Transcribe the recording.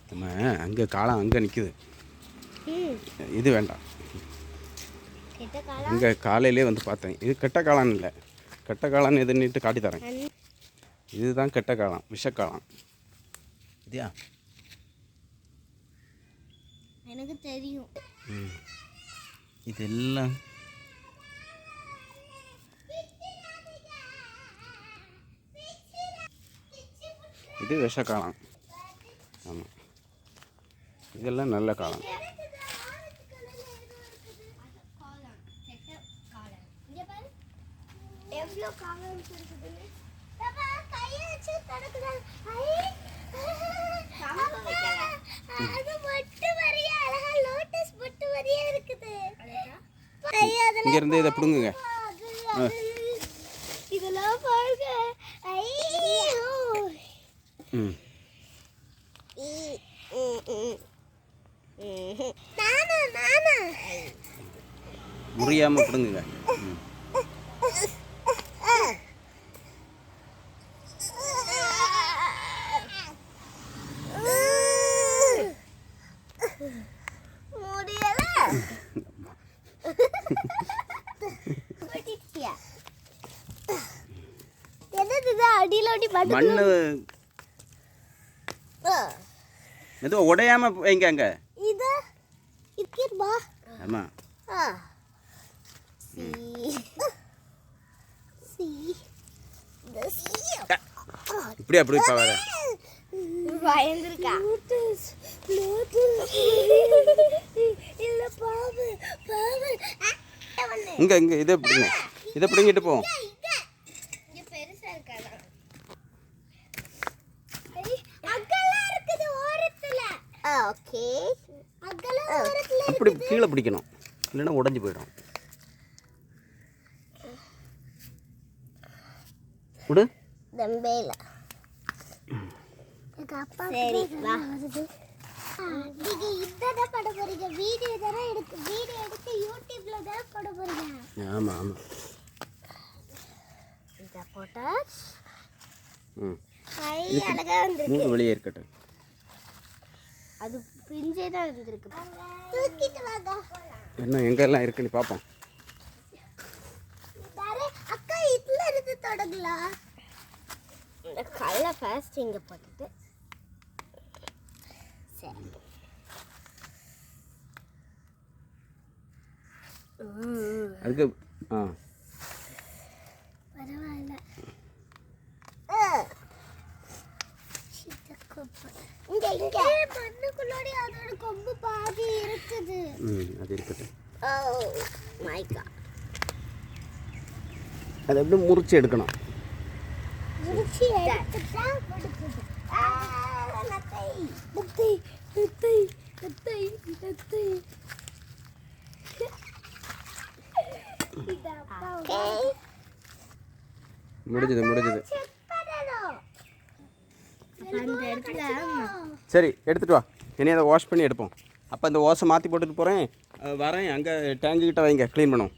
நம்ம அங்கே காளான் அங்கே நிற்குது. இது வேண்டாம். அங்கே காலையிலே வந்து பார்த்தேன். இது கெட்ட காளான் இல்லை. கெட்ட காளான் எதுன்னுட்டு காட்டி தரேன். இதுதான் கெட்ட காளான், விஷக்காளான். இதியா எனக்கு தெரியும். இதெல்லாம் இது விஷக்காளான். ஆமாம், இதெல்லாம் நல்ல காளான். இங்க இருந்து இதை பிடுங்குங்க. இதெல்லாம் பாருங்க. முறியாம பிடுங்குங்க. மண்ணு எதுவும் உடையாம வைங்க அங்க. இது இருக்கேப்பா. ஆமா. இப்படி அப்படி பாவாத. பயந்துருக்கா. இல்ல பாவு பாவு. இங்க இங்க இத பிடிங்க. இத பிடிங்கிட்டு போ. இங்க பெருசா இருக்காடா. அகலா இருக்குது ஓரத்துல. ஓகே. அகலா ஓரத்துல. அப்படி கீழ பிடிக்கணும். இல்லனா உடைஞ்சு போய்டும். உடு. தம்பேல. சரி வா. நீங்க இதட பட போறீங்க. வீடியோ எடுத்து யூடியூப்ல தான் போட போறீங்க. ஆமா ஆமா. இத போட்டா ஹை அழகா வந்திருக்கு. மூணு வெளியே இருக்கட்டும். அது பிஞ்சே தான் இருந்திருக்கு. தூக்கிட்டு வாங்க. என்ன எங்க எல்லாம் இருக்குன்னு பாப்போம். அக்கா இதுல இருந்து தொடங்கலாம். இந்த கல்ல ஃபர்ஸ்ட் இங்க போட்டுட்டு சரி. அதுக்கு பரவாயில்ல. இங்க இங்க மண்ணுக்குள்ளோடி அதோட கொம்பு பாதி இருக்குது. அது இருக்கட்டும். Oh my god. அதை அப்படியே முறிச்சு எடுக்கணும். முறிச்சு எடுத்துட்டா படுக்குது. நத்தை நத்தை நத்தை நத்தை நத்தை. முடிஞ்சது. சரி எடுத்துட்டு வா. இனி அதை வாஷ் பண்ணி எடுப்போம். அப்போ இந்த ஓஸை மாற்றி போட்டுட்டு போகிறேன். வரேன். அங்கே டேங்கு கிட்ட வைங்க, க்ளீன் பண்ணுவோம்.